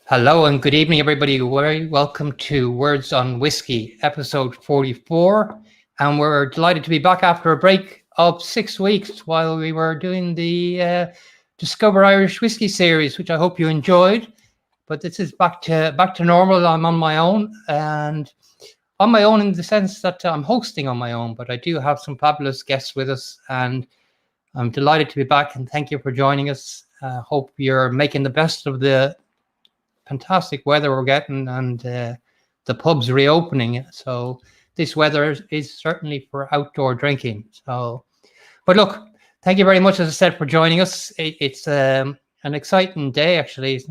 Hello and good evening, everybody. Very welcome to Words on Whiskey, episode 44. And we're delighted to be back after a break of 6 weeks while we were doing the Discover Irish Whiskey series, which I hope you enjoyed. But this is back to normal. I'm on my own, and on my own in the sense that I'm hosting on my own, but I do have some fabulous guests with us, and I'm delighted to be back. And thank you for joining us. Hope you're making the best of the fantastic weather we're getting and the pubs reopening. So this weather is certainly for outdoor drinking. So, but look, thank you very much, as I said, for joining us. It's an exciting day, actually.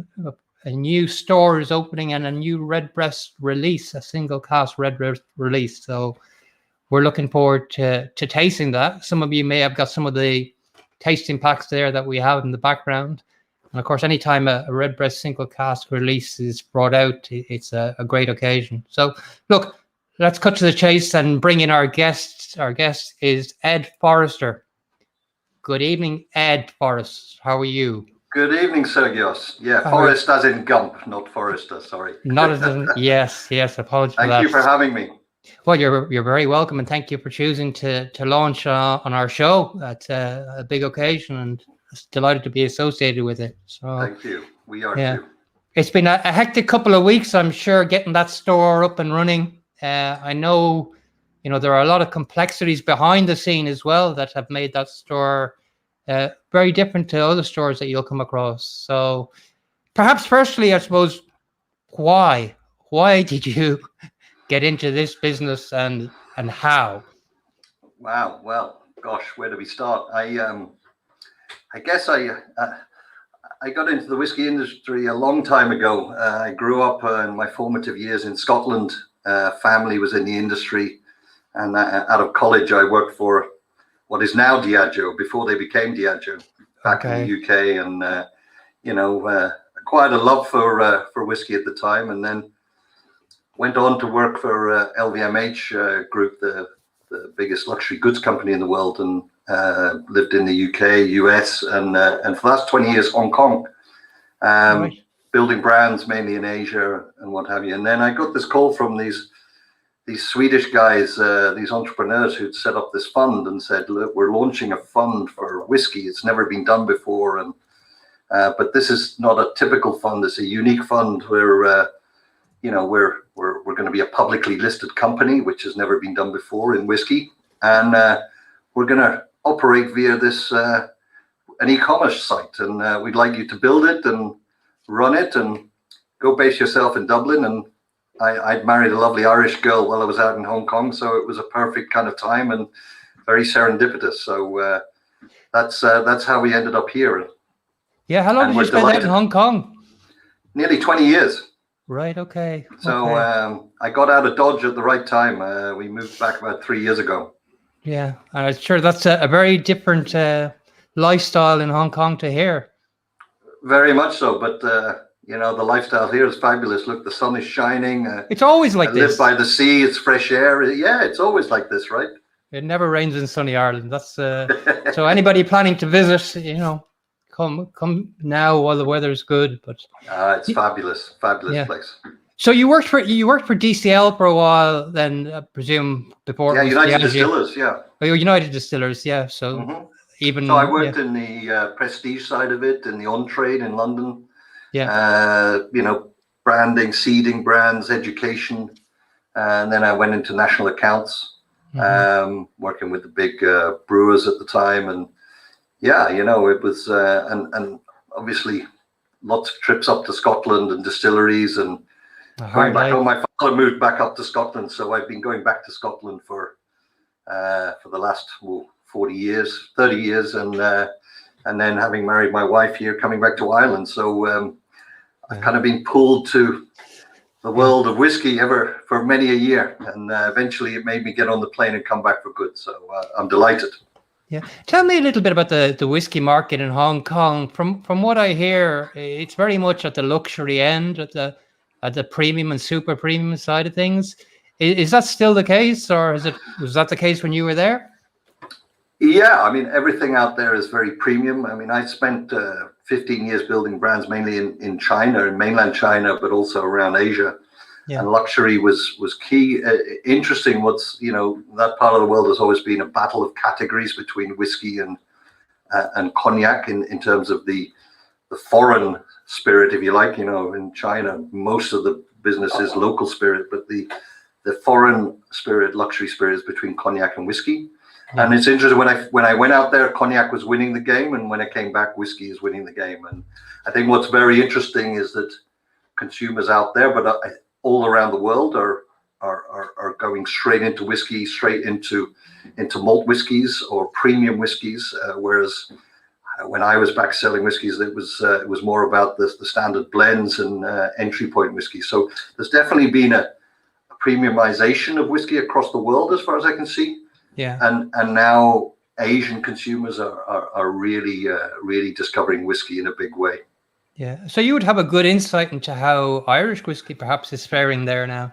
A new store is opening and a new Redbreast release, a single cask Redbreast release. So we're looking forward to tasting that. Some of you may have got some of the tasting packs there that we have in the background. And of course, anytime a Redbreast Single Cask release is brought out, it's a great occasion. So look, let's cut to the chase and bring in our guest. Our guest is Ed Forrester. Good evening, Ed Forrest. How are you? Good evening, Sergios. Yeah, Forrest as in Gump, not Forrester, sorry. Not as in, yes, apologies for that. Thank you for having me. Well, you're very welcome, and thank you for choosing to launch on our show. That's a big occasion, and delighted to be associated with it. So thank you. We are too. It's been a hectic couple of weeks, I'm sure, getting that store up and running. I know, there are a lot of complexities behind the scene as well that have made that store very different to other stores that you'll come across. So perhaps firstly, I suppose, why did you get into this business and how? Wow. Well, gosh, where do we start? I guess I got into the whiskey industry a long time ago. I grew up in my formative years in Scotland. Family was in the industry, and out of college, I worked for what is now Diageo, before they became Diageo, back in the UK, and acquired a love for whiskey at the time, and then went on to work for LVMH Group, the biggest luxury goods company in the world, and lived in the UK, US, and for the last 20 years, Hong Kong, building brands mainly in Asia and what have you. And then I got this call from these Swedish guys, these entrepreneurs who'd set up this fund and said, look, we're launching a fund for whiskey. It's never been done before. And but this is not a typical fund. It's a unique fund where, we're going to be a publicly listed company, which has never been done before in whiskey. And we're going to operate via this, an e-commerce site. And we'd like you to build it and run it and go base yourself in Dublin. And I'd married a lovely Irish girl while I was out in Hong Kong, so it was a perfect kind of time and very serendipitous. So that's how we ended up here. Yeah, how long did you spend out in Hong Kong? Nearly 20 years. Right, okay. So I got out of Dodge at the right time. We moved back about 3 years ago. Yeah, I'm sure that's a very different lifestyle in Hong Kong to here. Very much so, but the lifestyle here is fabulous. Look, the sun is shining. It's always like this. Live by the sea, it's fresh air. Yeah, it's always like this, right? It never rains in sunny Ireland. That's so anybody planning to visit, come now while the weather is good. But it's fabulous place. So you worked for DCL for a while, then I presume before. Yeah, United Distillers. Yeah. Oh, United Distillers. Yeah. So So I worked in the prestige side of it, in the on-trade in London. Yeah. Branding, seeding brands, education, and then I went into national accounts, working with the big brewers at the time, and it was and obviously lots of trips up to Scotland and distilleries and going back home. My father moved back up to Scotland, so I've been going back to Scotland for the last 30 years, and then having married my wife here, coming back to Ireland. So I've kind of been pulled to the world of whiskey for many a year, and eventually it made me get on the plane and come back for good. So I'm delighted. Yeah, tell me a little bit about the whiskey market in Hong Kong. From what I hear, it's very much at the luxury end, at the premium and super premium side of things. Is that still the case, or was that the case when you were there? Yeah, I mean, everything out there is very premium. I mean, I spent 15 years building brands, mainly in China, in mainland China, but also around Asia. Yeah. And luxury was key. Interesting. That part of the world has always been a battle of categories between whiskey and cognac in terms of the foreign spirit, if you like. In China, most of the business is local spirit, but the foreign spirit, luxury spirit, is between cognac and whiskey. Yeah. And it's interesting, when I went out there, cognac was winning the game, and when I came back, whiskey is winning the game. And I think what's very interesting is that consumers out there, but all around the world, are going straight into whiskey, straight into malt whiskies or premium whiskies. Whereas when I was back selling whiskies, it was more about the standard blends and entry point whiskey. So there's definitely been a premiumization of whiskey across the world, as far as I can see. Yeah. And now Asian consumers are really discovering whiskey in a big way. Yeah. So you would have a good insight into how Irish whiskey perhaps is faring there now.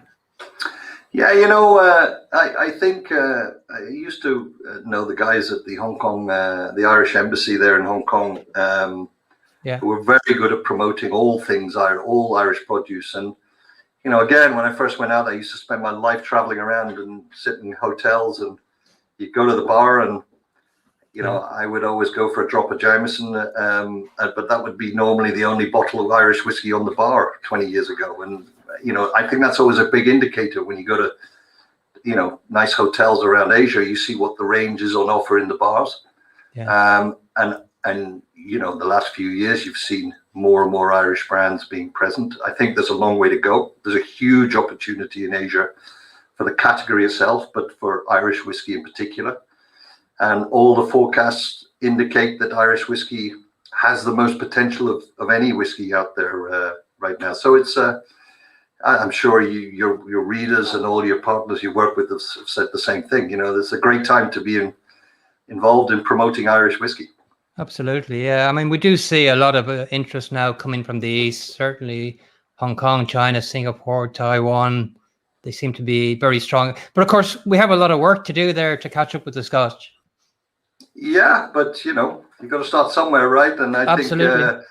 Yeah, I think I used to know the guys at the Hong Kong, the Irish embassy there in Hong Kong, who were very good at promoting all things all Irish produce. And again, when I first went out, I used to spend my life traveling around and sit in hotels, and you'd go to the bar, and I would always go for a drop of Jameson, but that would be normally the only bottle of Irish whiskey on the bar 20 years ago. And I think that's always a big indicator when you go to nice hotels around Asia. You see what the range is on offer in the bars. Yeah. And the last few years, you've seen more and more Irish brands being present. I think there's a long way to go. There's a huge opportunity in Asia for the category itself, but for Irish whiskey in particular. And all the forecasts indicate that Irish whiskey has the most potential of any whiskey out there right now. So it's I'm sure your readers and all your partners you work with have said the same thing. It's a great time to be involved in promoting Irish whiskey. Absolutely, yeah. I mean, we do see a lot of interest now coming from the East. Certainly, Hong Kong, China, Singapore, Taiwan. They seem to be very strong. But of course, we have a lot of work to do there to catch up with the Scotch. Yeah, but you've got to start somewhere, right? And I Absolutely. think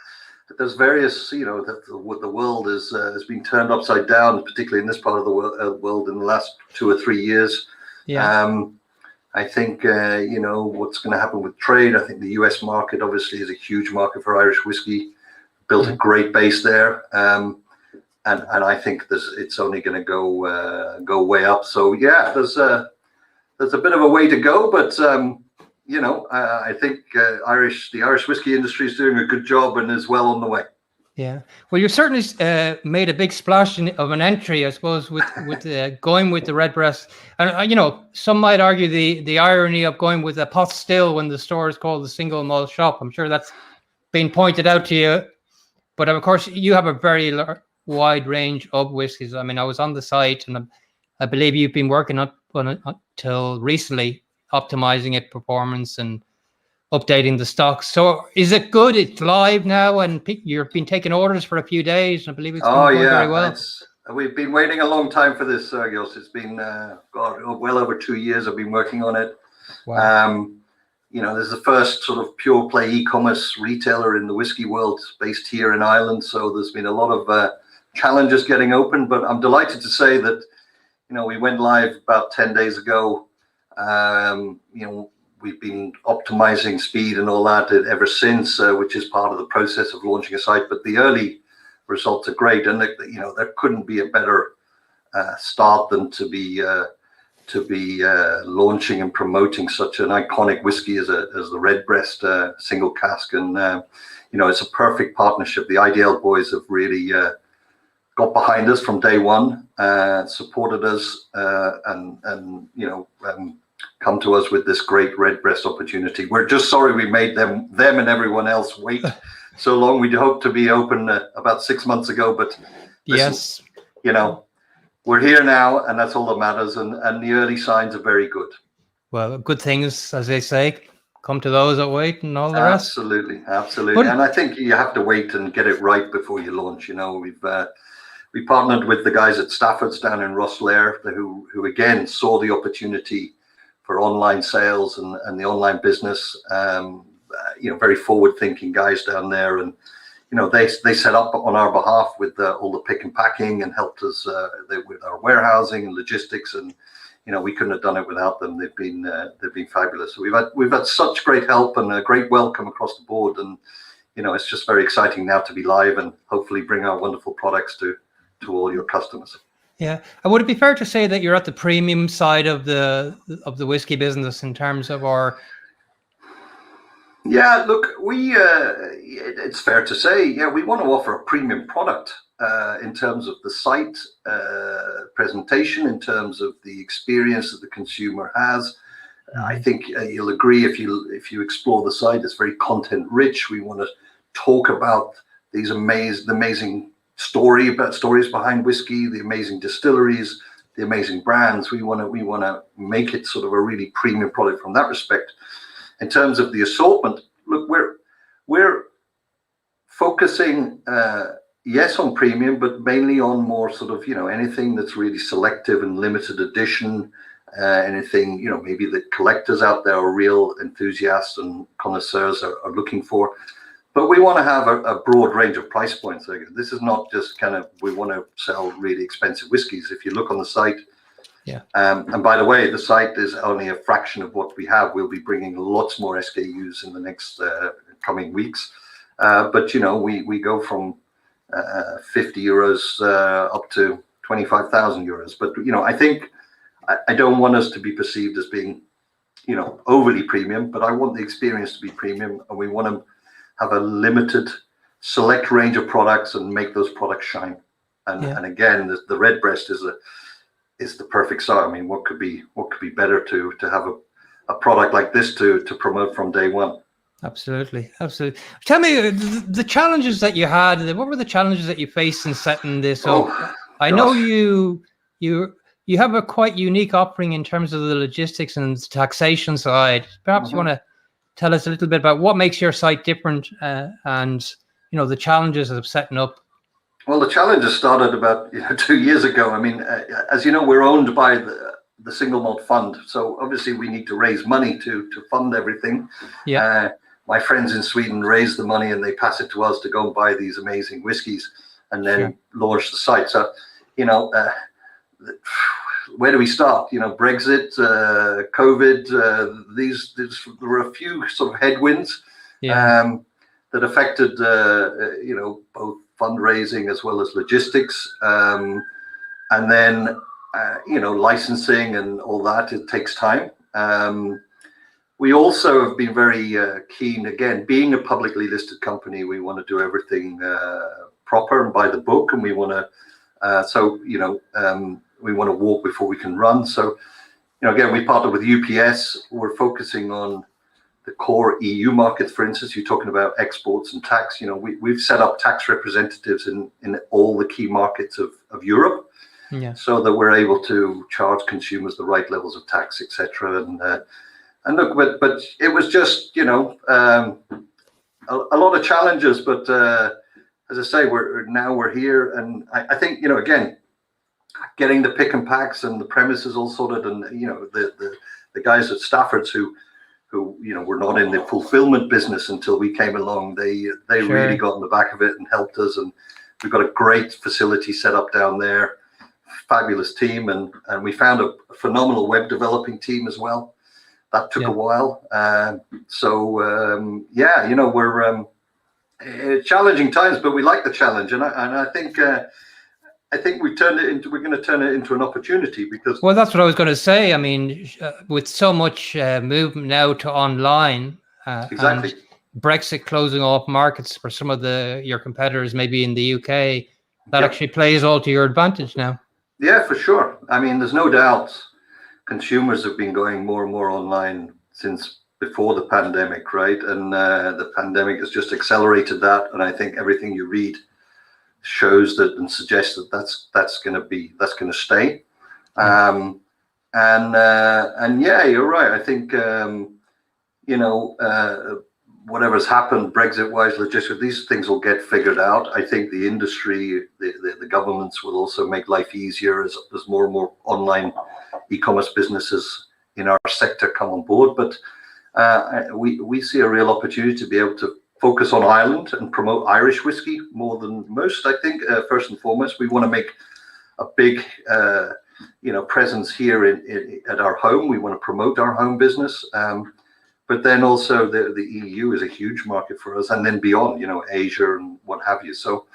there's various, that the world has been turned upside down, particularly in this part of the world in the last 2 or 3 years. Yeah. I think, what's going to happen with trade. I think the US market obviously is a huge market for Irish whiskey, built a great base there. And I think it's only going to go way up. So yeah, there's a bit of a way to go, but I think the Irish whiskey industry is doing a good job and is well on the way. Yeah, well, you've certainly made a big splash of an entry, I suppose, with going with the Redbreast. And some might argue the irony of going with a pot still when the store is called the Single Malt Shop. I'm sure that's been pointed out to you. But of course, you have a very wide range of whiskies. I mean, I was on the site, and I believe you've been working on it until recently, optimizing it, performance, and updating the stock. So is it good? It's live now, and you've been taking orders for a few days, and I believe it's been going very well. We've been waiting a long time for this, Sergios. It's been well over 2 years I've been working on it. Wow. This is the first sort of pure play e-commerce retailer in the whiskey world, based here in Ireland. So there's been a lot of challenges getting open, but I'm delighted to say that we went live about 10 days ago. We've been optimizing speed and all that ever since, which is part of the process of launching a site. But the early results are great, and there couldn't be a better start than to be launching and promoting such an iconic whiskey as the Redbreast Single Cask. And it's a perfect partnership. The IDL boys have really got behind us from day one, supported us, and come to us with this great Redbreast opportunity. We're just sorry we made them and everyone else wait so long. We'd hoped to be open about 6 months ago, but listen, yes, we're here now, and that's all that matters. And the early signs are very good. Well, good things, as they say, come to those that wait, and all the rest. Absolutely. And I think you have to wait and get it right before you launch. We partnered with the guys at Stafford's down in Rosslare, who again saw the opportunity for online sales and the online business. very forward-thinking guys down there, and they set up on our behalf with all the pick and packing and helped us with our warehousing and logistics, and we couldn't have done it without them. They've been fabulous. So we've had such great help and a great welcome across the board, and it's just very exciting now to be live and hopefully bring our wonderful products to all your customers. Yeah, and would it be fair to say that you're at the premium side of the whiskey business in terms of our? Yeah, look, it's fair to say, we want to offer a premium product in terms of the site presentation, in terms of the experience that the consumer has. I think you'll agree, if you explore the site, it's very content rich. We want to talk about these amazing stories behind whiskey, the amazing distilleries, the amazing brands. We want to make it sort of a really premium product from that respect. In terms of the assortment, look, we're focusing, yes, on premium, but mainly on more sort of, anything that's really selective and limited edition, anything, maybe the collectors out there are real enthusiasts and connoisseurs are looking for. But we want to have a broad range of price points. This is not just we want to sell really expensive whiskies. If you look on the site, and by the way, the site is only a fraction of what we have. We'll be bringing lots more SKUs in the next coming weeks. But we go from 50 euros up to 25,000 euros. But I think I don't want us to be perceived as being overly premium, but I want the experience to be premium, and we want to have a limited select range of products and make those products shine. And again, the Redbreast is the perfect start. I mean, what could be better to have a product like this to promote from day one? Absolutely. Tell me the challenges that you had. What were the challenges that you faced in setting this up? I know you have a quite unique offering in terms of the logistics and taxation side. Perhaps you want to tell us a little bit about what makes your site different, and the challenges of setting up. Well, the challenges started about 2 years ago. I mean, as you know, we're owned by the Single Malt Fund, so obviously we need to raise money to fund everything. My friends in Sweden raise the money and they pass it to us to go and buy these amazing whiskies and then launch the site. So where do we start? Brexit, COVID, there were a few sort of headwinds that affected both fundraising as well as logistics, and then licensing and all that. It takes time. We also have been very keen, again, being a publicly listed company, we want to do everything proper and by the book, and we want to we want to walk before we can run. So again, we partner with UPS. We're focusing on the core EU markets. For instance, you're talking about exports and tax. We've set up tax representatives in all the key markets of Europe, so that we're able to charge consumers the right levels of tax, etc. And look, but it was just a lot of challenges. But as I say, we're here, and I think again, getting the pick and packs and the premises all sorted, and the guys at Stafford's who were not in the fulfillment business until we came along, they really got on the back of it and helped us, and we've got a great facility set up down there, fabulous team, and we found a phenomenal web developing team as well. That took a while, we're challenging times, but we like the challenge, and I think we're going to turn it into an opportunity, because that's what I was going to say. I mean, with so much movement now to online, exactly, and Brexit closing off markets for some of your competitors, maybe in the UK, that actually plays all to your advantage now. Yeah, for sure. I mean, there's no doubt consumers have been going more and more online since before the pandemic, right? And the pandemic has just accelerated that, and I think everything you read shows that and suggests that that's going to stay. And you're right. I think whatever's happened Brexit wise, logistics, these things will get figured out. I think the industry, the governments will also make life easier as more and more online e-commerce businesses in our sector come on board. But we see a real opportunity to be able to focus on Ireland and promote Irish whiskey more than most. I think first and foremost, we want to make a big presence here at our home. We want to promote our home business, but then also the EU is a huge market for us, and then beyond, Asia and what have you. So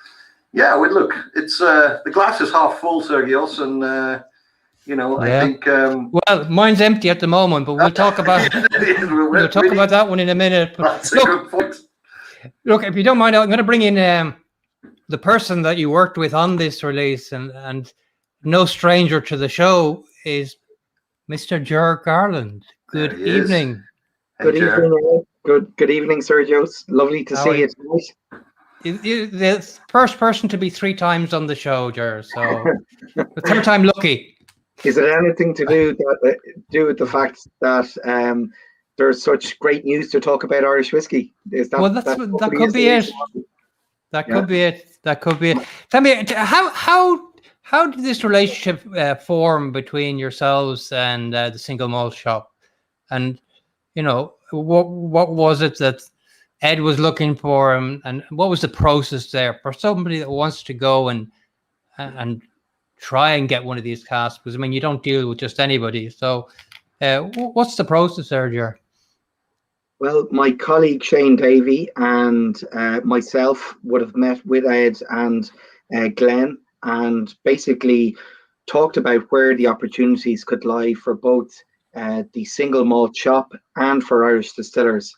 yeah, look, it's the glass is half full, Sergios, and I think well, mine's empty at the moment, but we'll talk about we'll talk about that one in a minute. But that's a good point. Look, if you don't mind, I'm going to bring in the person that you worked with on this release, and no stranger to the show is Mr. Gerard Garland. Good evening. Hey, good evening. Good evening, Sergio. Lovely to see you tonight. You're the first person to be 3 times on the show, Gerard. So the 3rd time lucky. Is it anything to do with the fact that there's such great news to talk about Irish whiskey? Is that? Well, that could be it. That could be it. That could be it. Tell me, how did this relationship form between yourselves and the Single Malt Shop? And what was it that Ed was looking for, and what was the process there for somebody that wants to go and try and get one of these casks? Because I mean, you don't deal with just anybody. So, what's the process there, Ger? Well, my colleague Shane Davey and myself would have met with Ed and Glenn, and basically talked about where the opportunities could lie for both the Single Malt Shop and for Irish Distillers.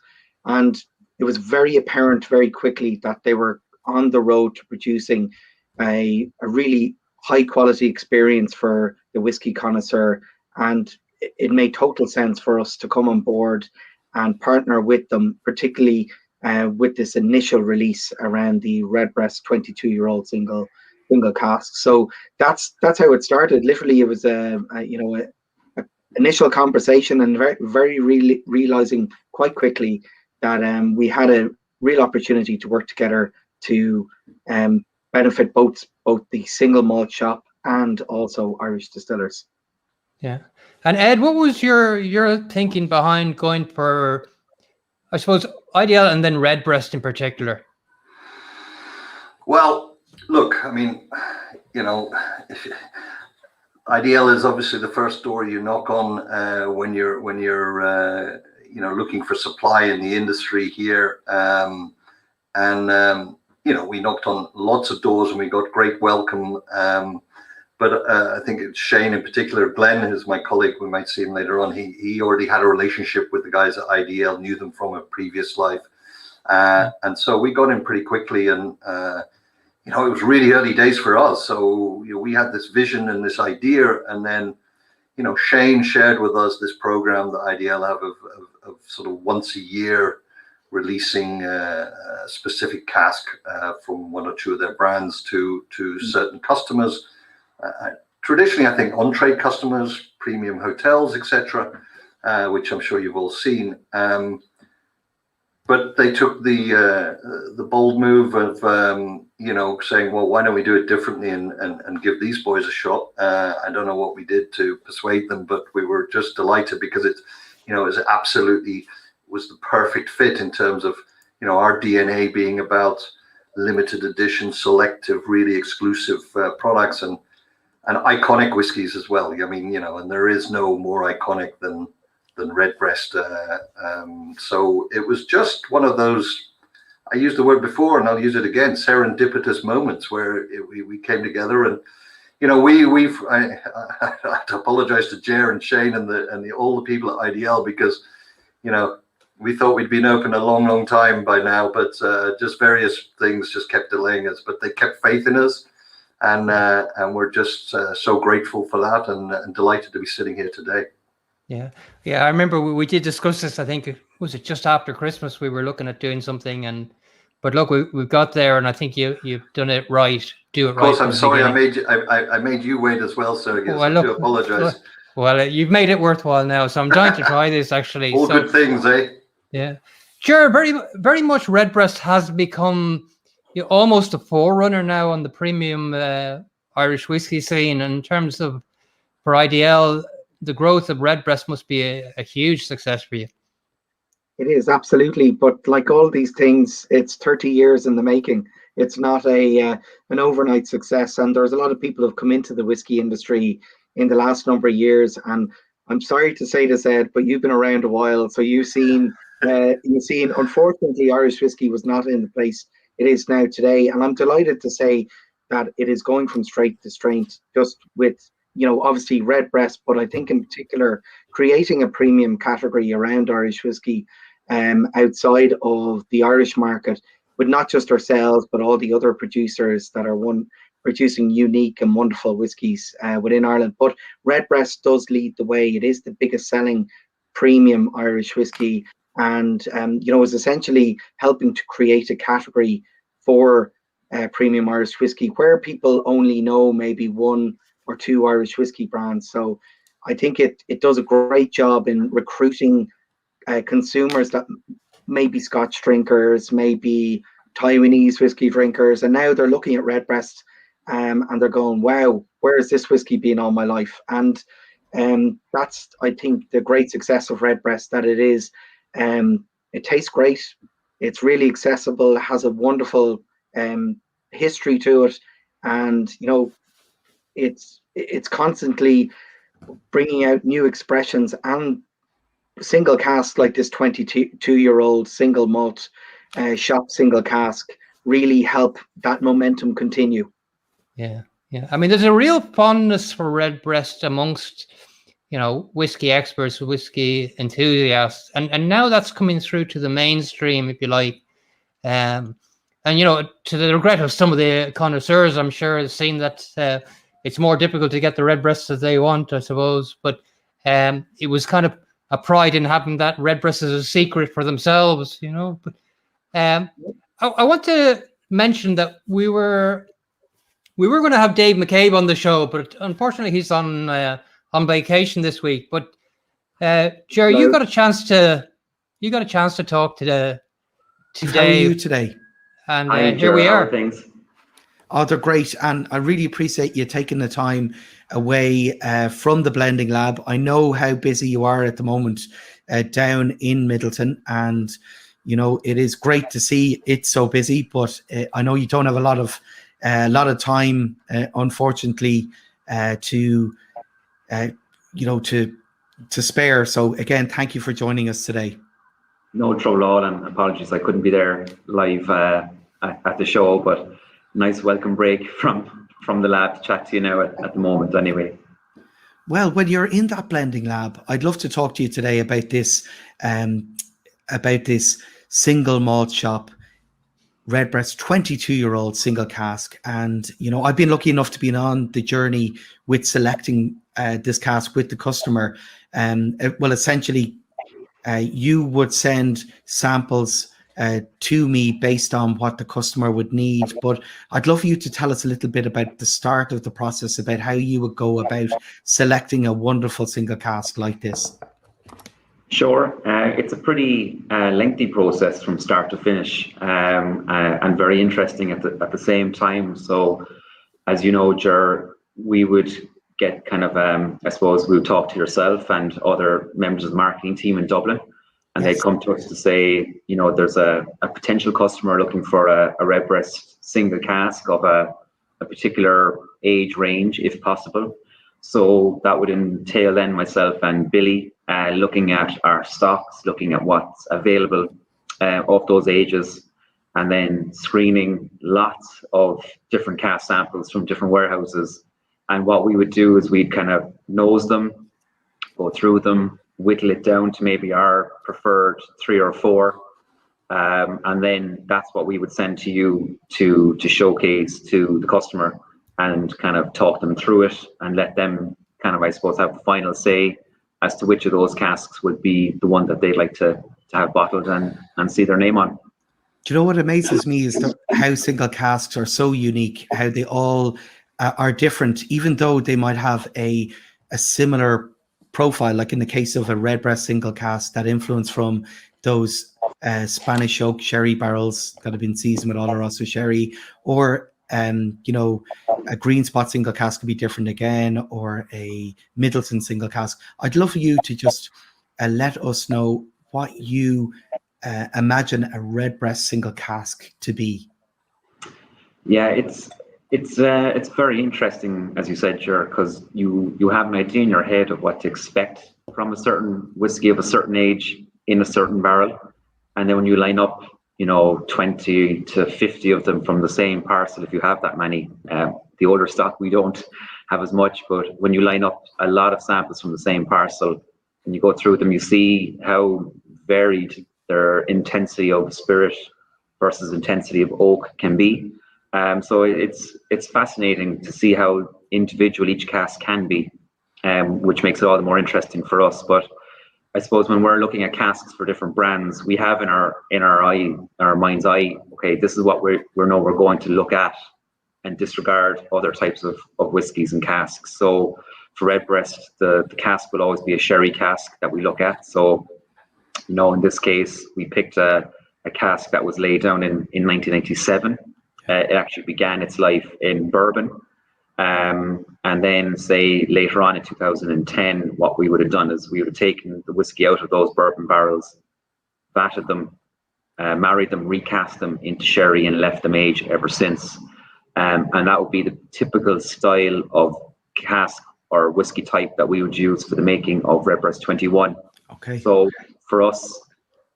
And it was very apparent very quickly that they were on the road to producing a really high quality experience for the whiskey connoisseur. And it made total sense for us to come on board and partner with them, particularly with this initial release around the Redbreast 22-year-old single cask. So that's how it started. Literally, it was a initial conversation, and very really realizing quite quickly that we had a real opportunity to work together to benefit both the Single Malt Shop and also Irish Distillers. Yeah. And Ed, what was your thinking behind going for, I suppose, IDL and then Redbreast in particular? Well, look, I mean, IDL is obviously the first door you knock on when you're looking for supply in the industry here, we knocked on lots of doors and we got great welcome. But I think it's Shane in particular. Glenn is my colleague. We might see him later on. He already had a relationship with the guys at IDL, knew them from a previous life. And so we got in pretty quickly, and it was really early days for us. So we had this vision and this idea, and then Shane shared with us this program that IDL have of sort of once a year releasing a specific cask from 1 or 2 of their brands to certain customers. Traditionally, I think on-trade customers, premium hotels, etc., which I'm sure you've all seen. But they took the bold move of saying, well, why don't we do it differently and give these boys a shot? I don't know what we did to persuade them, but we were just delighted because it was the perfect fit in terms of our DNA being about limited edition, selective, really exclusive products and iconic whiskies as well. I mean, and there is no more iconic than Redbreast. So it was just one of those, I used the word before and I'll use it again, serendipitous moments where we came together. And I have to apologize to Jer and Shane and all the people at IDL because we thought we'd been open a long time by now, but just various things just kept delaying us. But they kept faith in us, and we're just so grateful for that, and delighted to be sitting here today. Yeah. I remember we did discuss this. I think was it just after Christmas we were looking at doing something, but look, we've got there, and I think you've done it right. Do it right. Of course, I'm sorry I made you wait as well, Sergey. So I do apologize. Well, you've made it worthwhile now, so I'm trying to try this actually. All good things, eh? Yeah, sure. Very, very much. Redbreast has become almost a forerunner now on the premium Irish whiskey scene. And in terms of for IDL, the growth of Redbreast must be a huge success for you. It is absolutely, but like all these things, it's 30 years in the making. It's not an overnight success, and there's a lot of people who've come into the whiskey industry in the last number of years. And I'm sorry to say this, Ed, but you've been around a while, so you've seen. Unfortunately, Irish whiskey was not in the place it is now today, and I'm delighted to say that it is going from strength to strength, just with obviously Redbreast, but I think in particular creating a premium category around Irish whiskey outside of the Irish market, with not just ourselves, but all the other producers that are producing unique and wonderful whiskies within Ireland. But Redbreast does lead the way. It is the biggest selling premium Irish whiskey, and is essentially helping to create a category for premium Irish whiskey where people only know maybe one or two Irish whiskey brands. So I think it does a great job in recruiting consumers that may be Scotch drinkers, maybe Taiwanese whiskey drinkers, and now they're looking at Redbreast and they're going, wow, where has this whiskey been all my life? And that's, I think, the great success of Redbreast, that it is. It tastes great. It's really accessible. It has a wonderful history to it, and it's constantly bringing out new expressions, and single cask like this 22-year-old single malt shop single cask really help that momentum continue. Yeah. I mean, there's a real fondness for Redbreast amongst whiskey experts, whiskey enthusiasts, and now that's coming through to the mainstream, if you like. And to the regret of some of the connoisseurs, I'm sure have seen that it's more difficult to get the Redbreast as they want, I suppose. But it was kind of a pride in having that Redbreast as a secret for themselves, But I want to mention that we were going to have Dave McCabe on the show, but unfortunately he's on vacation this week. But Jerry, you got a chance to talk to Dave. How are you today? And here we are. Things. Oh, they're great, and I really appreciate you taking the time away from the blending lab. I know how busy you are at the moment down in Middleton, and it is great to see it's so busy. But I know you don't have a lot of time, unfortunately, to spare. So again, thank you for joining us today. No trouble at all, and apologies I couldn't be there live at the show, but nice welcome break from the lab to chat to you now at the moment anyway. Well, when you're in that blending lab, I'd love to talk to you today about this Single Malt Shop Redbreast 22-year-old single cask. And I've been lucky enough to be on the journey with selecting this cask with the customer. Well, essentially you would send samples to me based on what the customer would need. But I'd love for you to tell us a little bit about the start of the process, about how you would go about selecting a wonderful single cask like this. Sure. It's a pretty lengthy process from start to finish, and very interesting at the same time. So, as you know, Ger, we would get kind of, I suppose, we would talk to yourself and other members of the marketing team in Dublin, and they'd come to us to say, there's a potential customer looking for a Redbreast single cask of a particular age range, if possible. So that would entail then myself and Billy looking at our stocks, looking at what's available of those ages, and then screening lots of different cask samples from different warehouses. And what we would do is we'd kind of nose them, go through them, whittle it down to maybe our preferred 3 or 4. And then that's what we would send to you to showcase to the customer and kind of talk them through it and let them kind of, I suppose, have the final say as to which of those casks would be the one that they'd like to have bottled and see their name on. Do you know what amazes me is how single casks are so unique, how they all are different, even though they might have a similar profile, like in the case of a Redbreast single cask, that influence from those Spanish oak sherry barrels that have been seasoned with Oloroso sherry, or a green spot single cask could be different again, or a Middleton single cask. I'd love for you to just let us know what you imagine a Redbreast single cask to be? Yeah, it's very interesting, as you said, Ger, because you have an idea in your head of what to expect from a certain whiskey of a certain age in a certain barrel, and then when you line up, 20 to 50 of them from the same parcel, if you have that many. The older stock, we don't have as much, but when you line up a lot of samples from the same parcel and you go through them, you see how varied their intensity of spirit versus intensity of oak can be. So it's fascinating to see how individual each cask can be, which makes it all the more interesting for us. But I suppose when we're looking at casks for different brands, we have in our mind's eye, okay, this is what we're going to look at and disregard other types of whiskies and casks. So for Redbreast, the cask will always be a sherry cask that we look at. So, in this case, we picked a cask that was laid down in 1997. It actually began its life in bourbon. And then, say, later on in 2010, what we would have done is we would have taken the whiskey out of those bourbon barrels, vatted them, married them, recast them into sherry, and left them age ever since. And that would be the typical style of cask or whiskey type that we would use for the making of Redbreast 21. Okay. So for us,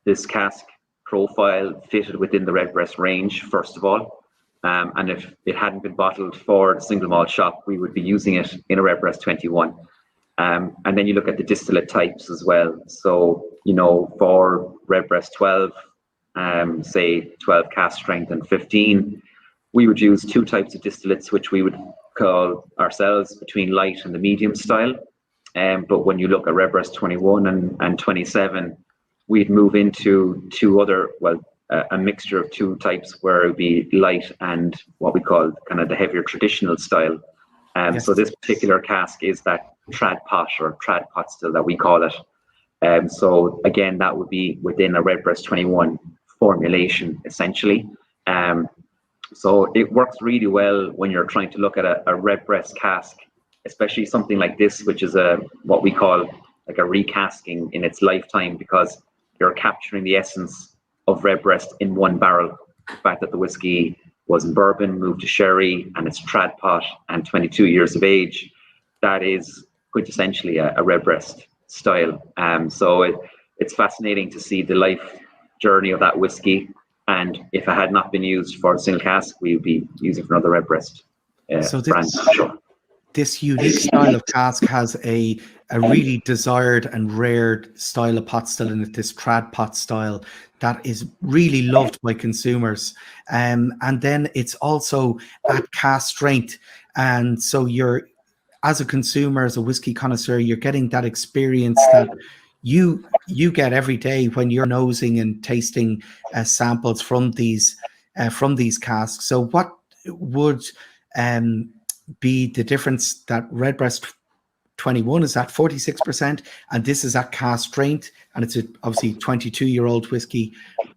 this cask profile fitted within the Redbreast range, first of all. And if it hadn't been bottled for the Single Malt Shop, we would be using it in a Redbreast 21. And then you look at the distillate types as well. So, for Redbreast 12, say 12 cask strength and 15, we would use two types of distillates, which we would call ourselves between light and the medium style. But when you look at Redbreast 21 and 27, we'd move into two other, a mixture of two types where it would be light and what we call kind of the heavier traditional style. Yes. So this particular cask is that trad pot or trad pot still that we call it. So again, that would be within a Redbreast 21 formulation, essentially. So it works really well when you're trying to look at a Redbreast cask, especially something like this, which is what we call like a recasking in its lifetime, because you're capturing the essence of Redbreast in one barrel. The fact that the whiskey was in bourbon, moved to sherry, and it's trad pot and 22 years of age, that is quintessentially a Redbreast style. So it's fascinating to see the life journey of that whiskey. And if it had not been used for a single cask, we would be using for another Redbreast brand. Sure. This unique style of cask has a really desired and rare style of pot still in it, this trad pot style that is really loved by consumers. And then it's also at cask strength. And so you're, as a consumer, as a whiskey connoisseur, you're getting that experience that you get every day when you're nosing and tasting samples from these casks. So what would be the difference that Redbreast 21 is at 46% and this is at cask strength, and it's obviously 22-year-old whiskey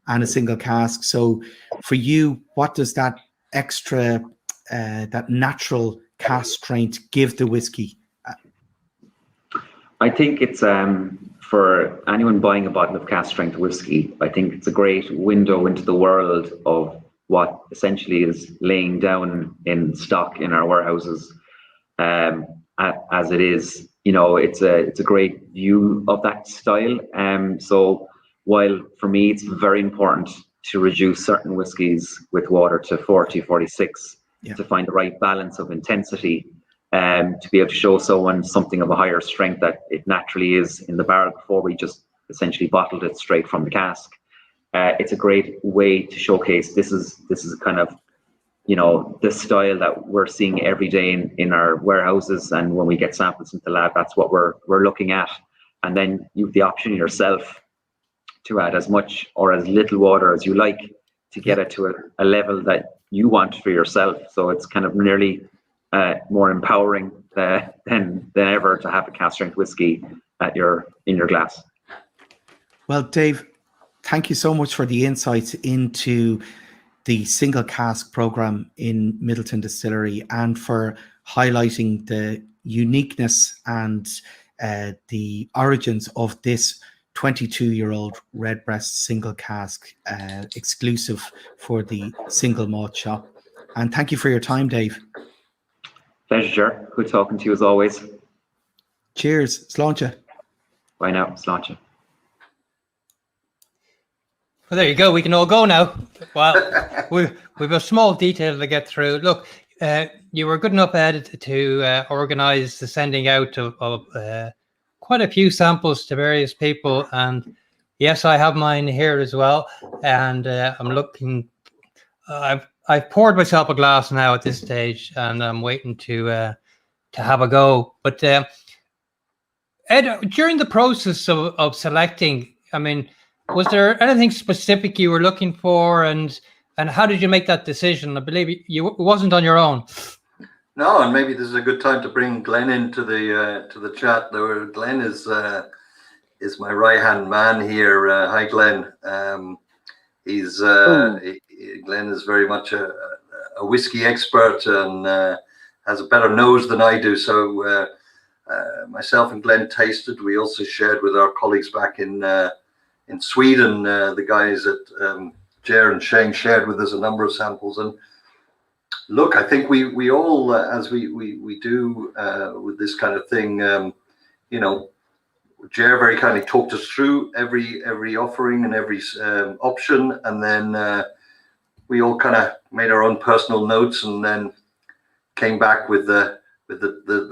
and a single cask? So for you, what does that extra that natural cask strength give the whiskey? I think it's for anyone buying a bottle of cask strength whiskey, I think it's a great window into the world of what essentially is laying down in stock in our warehouses. As it is, it's a great view of that style. So while for me it's very important to reduce certain whiskies with water to 40, 46 to find the right balance of intensity, to be able to show someone something of a higher strength that it naturally is in the barrel before we just essentially bottled it straight from the cask. It's a great way to showcase this is kind of, the style that we're seeing every day in our warehouses, and when we get samples into the lab, that's what we're looking at. And then you have the option yourself to add as much or as little water as you like to get it to a level that you want for yourself. So it's kind of nearly more empowering than ever to have a cask strength whiskey in your glass. Well, Dave, thank you so much for the insights into the single cask program in Middleton Distillery and for highlighting the uniqueness and the origins of this 22-year-old Redbreast Single Cask, exclusive for the Single Malt Shop. And thank you for your time, Dave. Pleasure. Good talking to you as always. Cheers. Sláinte. Bye now. Sláinte. Well, there you go. We can all go now. Well, we've a small detail to get through. Look, you were good enough, Ed, to organise the sending out of quite a few samples to various people. And yes, I have mine here as well. And I'm looking. I've poured myself a glass now at this stage, and I'm waiting to have a go. But Ed, during the process of selecting, I mean, was there anything specific you were looking for, and how did you make that decision? I believe it wasn't on your own. No, and maybe this is a good time to bring Glenn into the chat. Glenn is my right hand man here. Hi, Glenn. Glenn is very much a whiskey expert and has a better nose than I do. So myself and Glenn tasted. We also shared with our colleagues back in Sweden. The guys at Ger and Shane shared with us a number of samples. And look, I think we all, as we do with this kind of thing, you know, Ger very kindly talked us through every offering and every option, and then we all kind of made our own personal notes, and then came back with the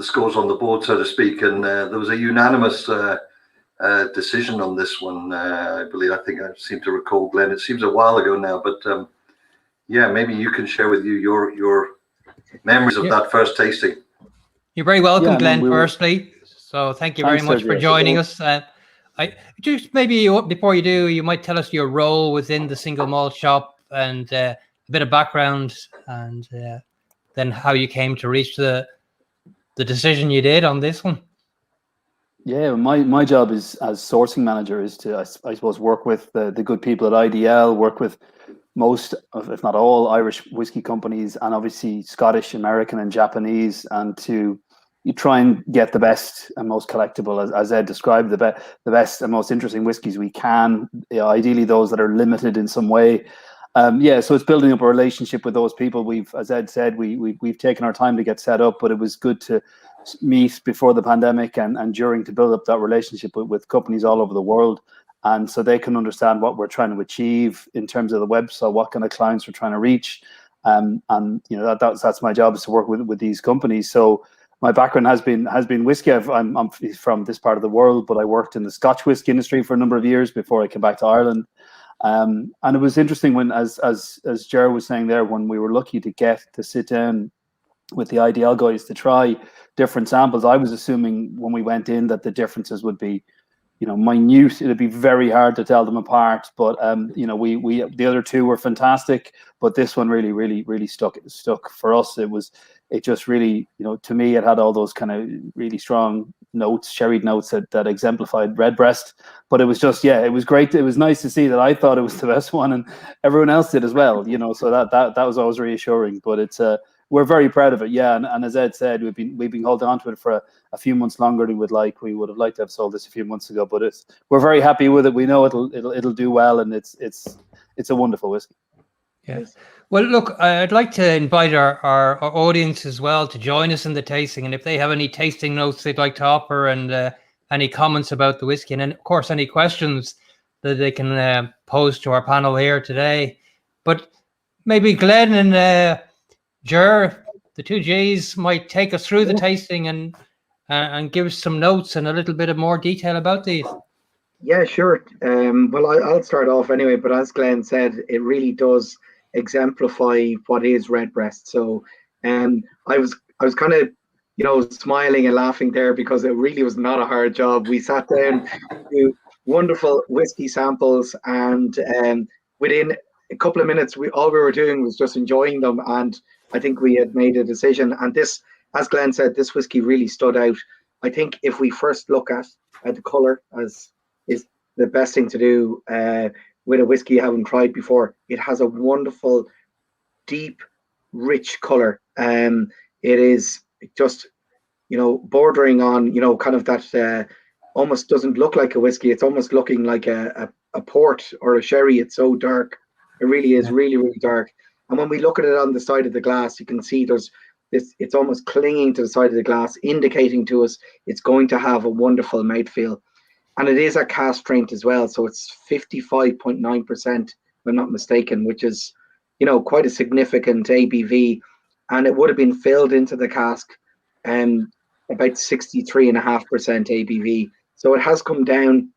scores on the board, so to speak. And there was a unanimous decision on this one. I think I seem to recall, Glenn. It seems a while ago now, but yeah, maybe you can share with you your memories of that first tasting. You're very welcome, Glenn. Firstly. So thank you very much for joining us. I just maybe before you do, you might tell us your role within the Single Malt Shop and a bit of background, and then how you came to reach the decision you did on this one. Yeah, my job is as sourcing manager is to I suppose work with the good people at IDL, work with most of, if not all, Irish whiskey companies, and obviously Scottish, American, and Japanese, and you try and get the best and most collectible, as Ed described, the best and most interesting whiskies we can. Ideally, those that are limited in some way. So it's building up a relationship with those people. As Ed said, we've taken our time to get set up, but it was good to meet before the pandemic and during to build up that relationship with companies all over the world, and so they can understand what we're trying to achieve in terms of the website, what kind of clients we're trying to reach, and you know that's my job, is to work with these companies. So my background has been whiskey. I'm from this part of the world, but I worked in the Scotch whiskey industry for a number of years before I came back to Ireland. And it was interesting when, as Ger was saying there, when we were lucky to get to sit down with the IDL guys to try different samples, I was assuming when we went in that the differences would be, you know, minute. It'd be very hard to tell them apart. But you know, we the other two were fantastic, but this one really stuck for us. It just really, you know, to me, it had all those kind of really strong notes, sherried notes that exemplified Redbreast. But it was just, yeah, it was great. It was nice to see that I thought it was the best one, and everyone else did as well. You know, so that was always reassuring. But it's we're very proud of it, yeah. And as Ed said, we've been holding on to it for a few months longer than we would have liked to have sold this a few months ago. But we're very happy with it. We know it'll do well, and it's a wonderful whiskey. Yes. Well, look, I'd like to invite our audience as well to join us in the tasting, and if they have any tasting notes they'd like to offer, and any comments about the whiskey, and then, of course, any questions that they can pose to our panel here today. But maybe Glenn and Ger, the two Gs, might take us through the tasting and give us some notes and a little bit of more detail about these. Yeah, sure. Well, I'll start off anyway, but as Glenn said, it really does exemplify what is Redbreast. So I was kind of, you know, smiling and laughing there, because it really was not a hard job. We sat down to wonderful whiskey samples, and within a couple of minutes, all we were doing was just enjoying them, and I think we had made a decision. And this, as Glenn said, this whiskey really stood out. I think if we first look at the colour, as is the best thing to do with a whiskey you haven't tried before, it has a wonderful, deep, rich colour. It is just, you know, bordering on, you know, kind of that almost doesn't look like a whiskey. It's almost looking like a port or a sherry. It's so dark. It really is really, really dark. And when we look at it on the side of the glass, you can see there's this, it's almost clinging to the side of the glass, indicating to us it's going to have a wonderful mouthfeel. And it is a cask strength as well. So it's 55.9%, if I'm not mistaken, which is, you know, quite a significant ABV. And it would have been filled into the cask about 63.5% ABV. So it has come down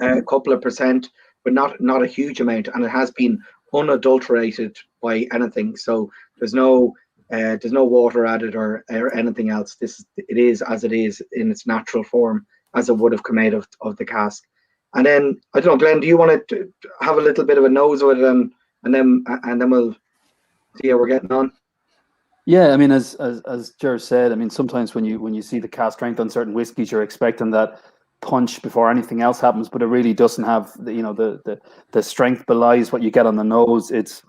a couple of percent, but not a huge amount. And it has been unadulterated by anything. So there's no water added or anything else. It is as it is in its natural form, as it would have come out of the cask. And then, I don't know, Glenn, do you want to have a little bit of a nose with it, and then we'll see how we're getting on? Yeah, I mean, as Ger said, I mean, sometimes when you see the cask strength on certain whiskies, you're expecting that punch before anything else happens, but it really doesn't have the strength belies what you get on the nose. It's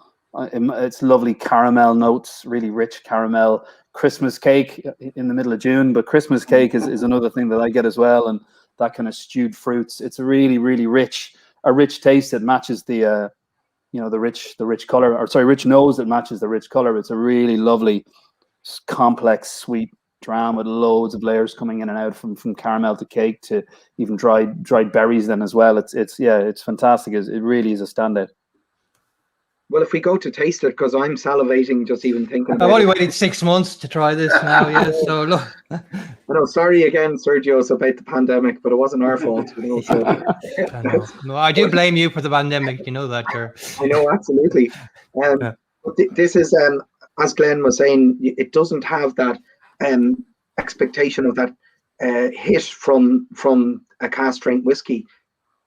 lovely caramel notes, really rich caramel. Christmas cake in the middle of June, but Christmas cake is another thing that I get as well, and that kind of stewed fruits. It's a really, really rich taste that matches the rich color, or sorry, rich nose that matches the rich color. It's a really lovely, complex, sweet dram with loads of layers coming in and out, from caramel to cake to even dried berries then as well. It's fantastic. It really is a standout. Well, if we go to taste it, because I'm salivating just even thinking about I've only it. waited 6 months to try this now, yeah. So look. I know, sorry again, Sergio, about the pandemic, but it wasn't our fault. You know, so. I know. No, I do blame you for the pandemic. You know that, Ger. I know, absolutely. Yeah. This is, as Glenn was saying, it doesn't have that expectation of that hit from a cask strength whiskey.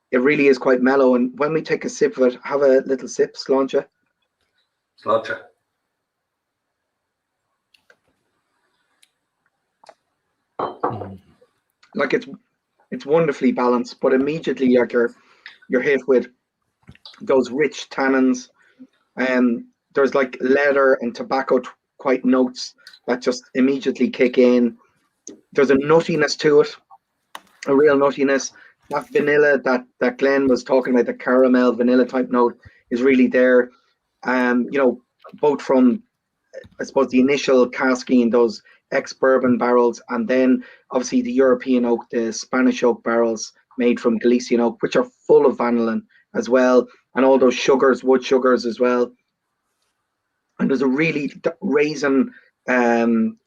It really is quite mellow. And when we take a sip of it, have a little sip, Sláinte. Sláinte. Like it's wonderfully balanced, but immediately like you're hit with those rich tannins. There's like leather and tobacco quite notes that just immediately kick in. There's a nuttiness to it, a real nuttiness. That vanilla that Glenn was talking about, the caramel vanilla type note, is really there. Both from, I suppose, the initial casking in those ex-bourbon barrels, and then obviously the European oak, the Spanish oak barrels made from Galician oak, which are full of vanillin as well, and all those sugars, wood sugars as well. And there's a really raisin kind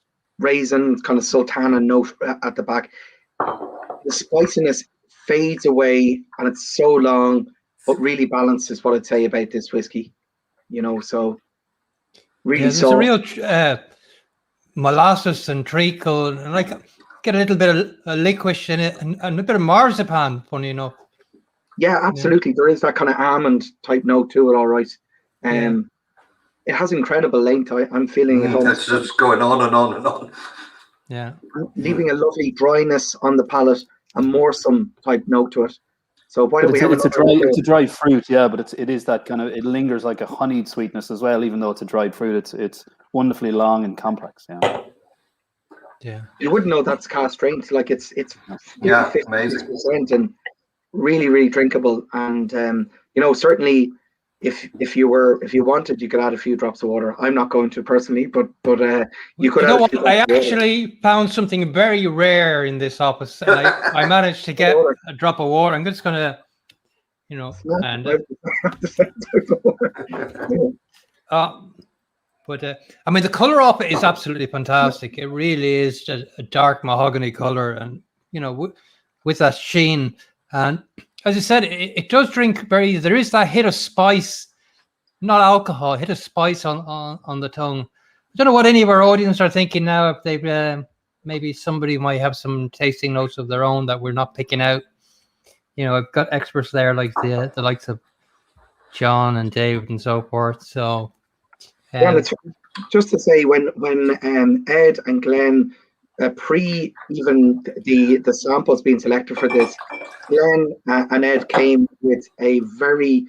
of sultana note at the back. The spiciness fades away, and it's so long, but really balanced is what I'd say about this whiskey. So really there's a real molasses and treacle, and like get a little bit of licorice in it, and a bit of marzipan, funny enough. Yeah, absolutely. Yeah. There is that kind of almond type note to it, all right. It has incredible length. I'm feeling it. That's just going on and on and on. Yeah. Leaving a lovely dryness on the palate, a morsome type note to it. So why don't we have it's a dry fruit, yeah, but it is that kind of, it lingers like a honeyed sweetness as well, even though it's a dried fruit. It's wonderfully long and complex. Yeah. You wouldn't know that's cask strength. Like it's yeah, amazing, and really, really drinkable. And certainly if you wanted, you could add a few drops of water. I'm not going to personally, but you could. I actually found something very rare in this office, and I managed to get a drop of water. I'm just gonna, and I mean, the color of it is absolutely fantastic. It really is just a dark mahogany color, and with that sheen. And as I said, it does drink very. There is that hit of spice, not alcohol, hit of spice on the tongue. I don't know what any of our audience are thinking now. If they've maybe somebody might have some tasting notes of their own that we're not picking out. I've got experts there like the likes of John and David and so forth. So. Just to say, when Ed and Glenn pre even the samples being selected for this, Glenn and Ed came with a very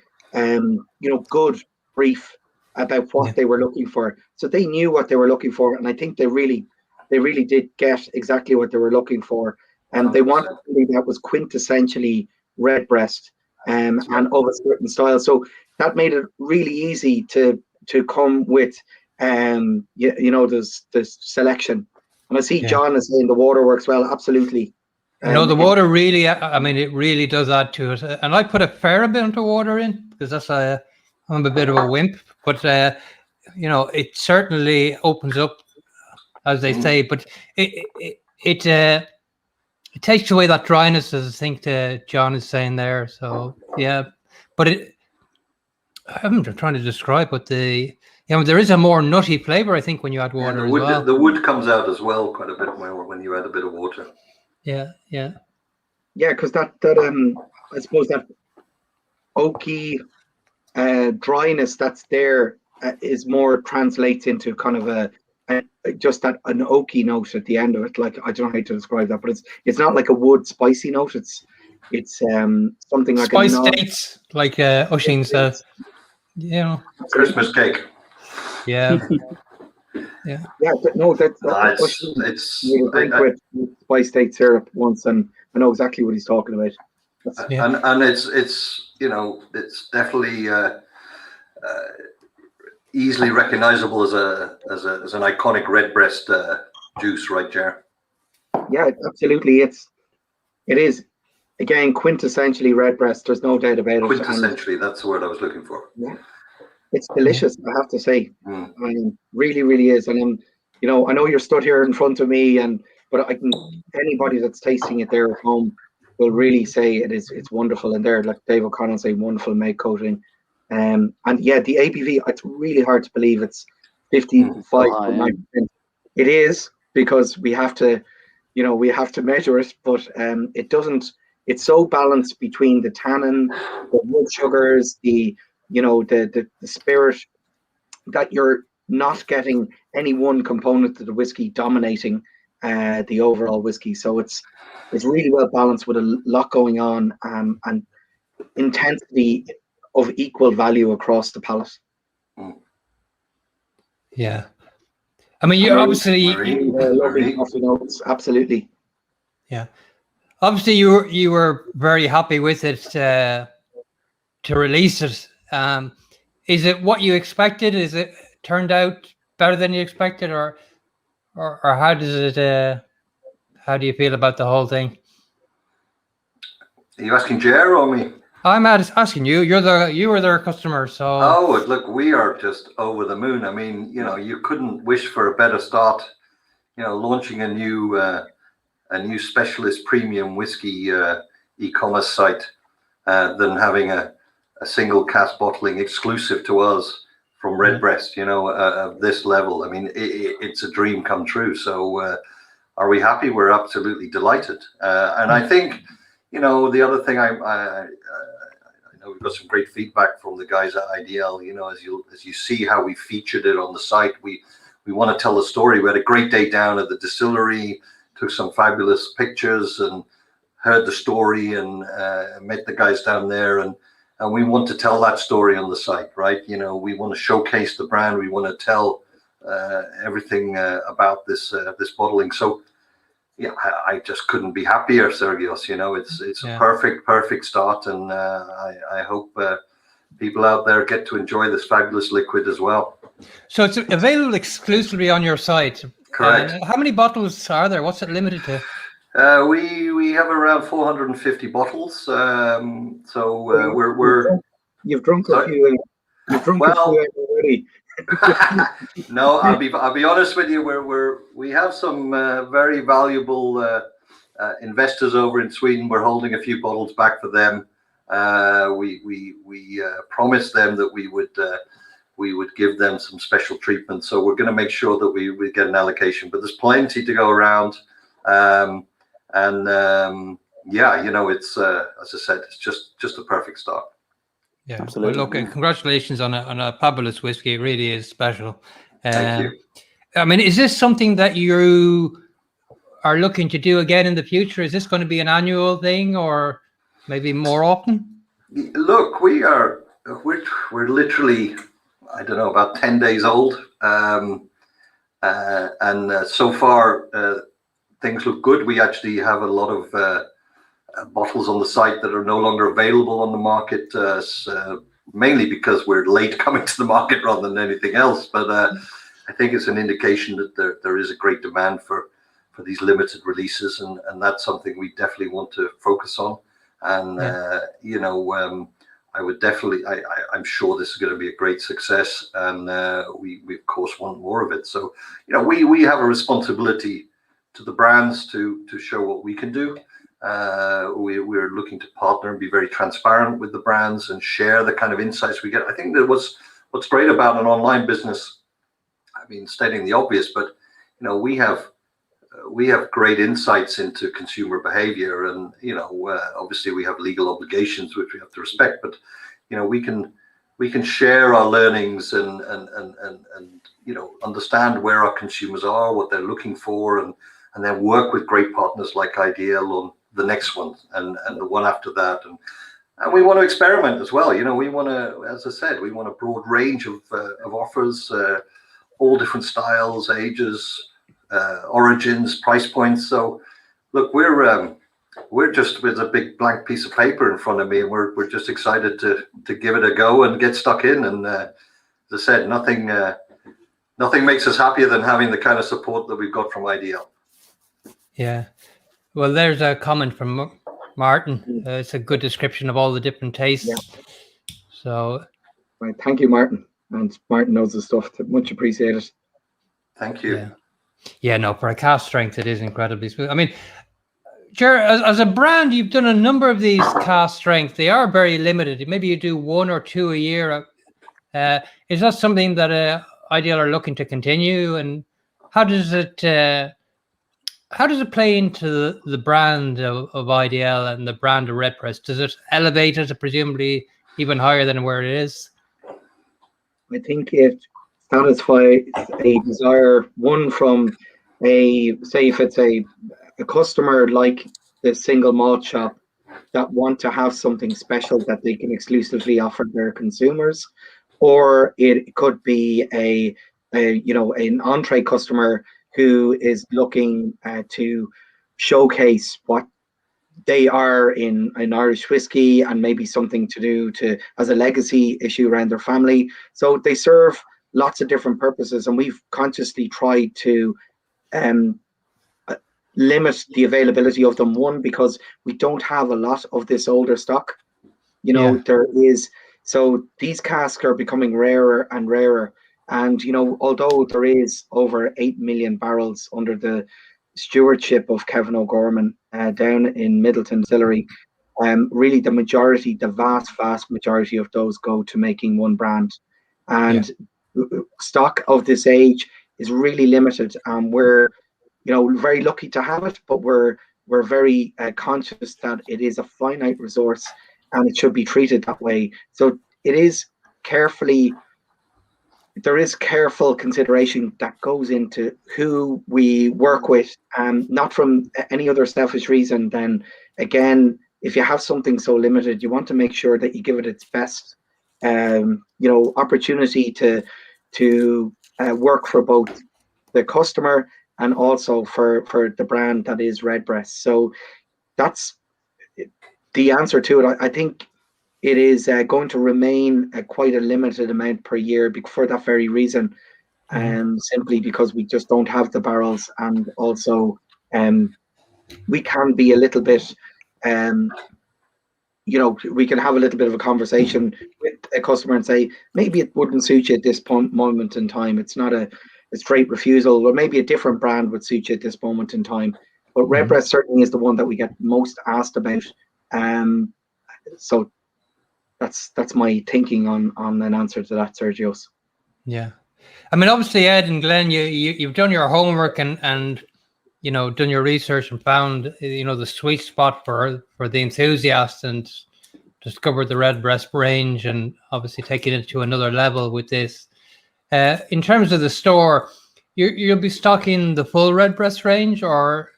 good brief about what they were looking for. So they knew what they were looking for, and I think they really did get exactly what they were looking for. And they wanted something that was quintessentially Redbreast and of a certain style. So that made it really easy to come with there's selection. And I see John is saying the water works well. Absolutely. The water really, I mean, it really does add to it. And I put a fair amount of water in because I'm a bit of a wimp, but it certainly opens up, as they say. But it takes away that dryness, as I think John is saying there. So yeah, but I'm trying to describe what there is a more nutty flavor, I think, when you add water. The wood comes out as well quite a bit more when you add a bit of water. Yeah, because that I suppose that oaky dryness that's there is more translates into kind of just that an oaky note at the end of it. Like, I don't know how to describe that, but it's not like a wood spicy note. It's something like spice dates, like Oisin says. Christmas cake. Yeah. But no, that's it's with spice date syrup once, and I know exactly what he's talking about. And it's definitely easily recognizable as an iconic Redbreast juice, right, Ger? Yeah, absolutely. It is again quintessentially Redbreast. There's no doubt about it. Quintessentially, that's the word I was looking for. Yeah, it's delicious. I have to say, really, really is. And I know you're stood here in front of me, but anybody that's tasting it there at home will really say it's wonderful. And there, like Dave O'Connell say, wonderful make coating. And yeah, the ABV, it's really hard to believe it's 55.9%. It is, because we have to measure it, but it doesn't. It's so balanced between the tannin, the wood sugars, the spirit, that you're not getting any one component of the whiskey dominating the overall whiskey. So it's really well balanced with a lot going on, and intensity of equal value across the palate. Yeah, I mean, you obviously lovely coffee notes, absolutely. Yeah, obviously you were very happy with it to release it. Is it what you expected? Is it turned out better than you expected, or how does it? How do you feel about the whole thing? Are you asking Ger or me? I'm asking you. You were their customer, so. Oh, look, we are just over the moon. I mean, you couldn't wish for a better start. Launching a new specialist premium whiskey e-commerce site than having a single cask bottling exclusive to us from Redbreast. Of this level. I mean, it's a dream come true. So, are we happy? We're absolutely delighted. And I think, the other thing I know we've got some great feedback from the guys at IDL. As you see how we featured it on the site, we want to tell the story. We had a great day down at the distillery, took some fabulous pictures, and heard the story, and met the guys down there, and we want to tell that story on the site, right? We want to showcase the brand. We want to tell everything about this bottling. So, yeah, I just couldn't be happier, Sergios. It's a perfect start, and I hope people out there get to enjoy this fabulous liquid as well. So it's available exclusively on your site. Correct. How many bottles are there? What's it limited to? We have around 450 bottles. So we're you've drunk a few. You've drunk a few already. No, I'll be honest with you. We have some very valuable investors over in Sweden. We're holding a few bottles back for them. We promised them that we would give them some special treatment. So we're going to make sure that we get an allocation. But there's plenty to go around. It's as I said, it's just a perfect start. Yeah, absolutely. Well, look, congratulations on a fabulous whiskey. It really is special. Thank you. I mean, is this something that you are looking to do again in the future? Is this going to be an annual thing, or maybe more often? Look, we're literally, I don't know, about 10 days old, and so far things look good. We actually have a lot of bottles on the site that are no longer available on the market, mainly because we're late coming to the market rather than anything else. But I think it's an indication that there is a great demand for these limited releases, and that's something we definitely want to focus on. And I would definitely, I'm sure this is going to be a great success, and we of course want more of it. So we have a responsibility to the brands to show what we can do. We're looking to partner and be very transparent with the brands and share the kind of insights we get. I think that what's great about an online business, I mean, stating the obvious, but we have great insights into consumer behavior, and obviously we have legal obligations which we have to respect, but we can share our learnings and understand where our consumers are, what they're looking for, and then work with great partners like IDL on the next one and the one after that, and we want to experiment as well. We want to, as I said, we want a broad range of offers, all different styles, ages, origins, price points. So look, we're just with a big blank piece of paper in front of me, and we're just excited to give it a go and get stuck in. And as I said, nothing makes us happier than having the kind of support that we've got from IDL. Yeah. Well, there's a comment from Martin. It's a good description of all the different tastes. Yeah. So, right, thank you, Martin. And Martin knows the stuff. Much appreciated. Thank you. Yeah. Yeah, no, for a cask strength, it is incredibly smooth. I mean, Ger, as a brand, you've done a number of these cask strengths. They are very limited. Maybe you do 1 or 2 a year. Is that something that IDL are looking to continue? And how does it play into the brand of IDL and the brand of Redbreast? Does it elevate it presumably even higher than where it is? I think it satisfies a desire, one from if it's a customer like the Single Malt Shop that want to have something special that they can exclusively offer their consumers, or it could be an entree customer who is looking to showcase what they are in Irish whiskey and maybe something to do as a legacy issue around their family. So they serve lots of different purposes, and we've consciously tried to limit the availability of them. One, because we don't have a lot of this older stock. There is, so these casks are becoming rarer and rarer. And although there is over 8 million barrels under the stewardship of Kevin O'Gorman down in Middleton Distillery, really the vast majority of those go to making one brand, and stock of this age is really limited. We're very lucky to have it, but we're very conscious that it is a finite resource and it should be treated that way. So it is there is careful consideration that goes into who we work with, not from any other selfish reason than, again, if you have something so limited, you want to make sure that you give it its best opportunity to work for both the customer and also for the brand that is Redbreast. So that's the answer to it. I think it is going to remain quite a limited amount per year for that very reason, simply because we just don't have the barrels, and also we can be a little bit, we can have a little bit of a conversation with a customer and say, maybe it wouldn't suit you at this moment in time. It's not a straight refusal, or maybe a different brand would suit you at this moment in time. But Redbreast certainly is the one that we get most asked about. So that's my thinking on an answer to that, Sergio's. Yeah, I mean, obviously, Ed and Glenn, you've done your homework and done your research and found the sweet spot for the enthusiast and discovered the Redbreast range, and obviously taking it to another level with this. In terms of the store, you'll be stocking the full Redbreast range, or?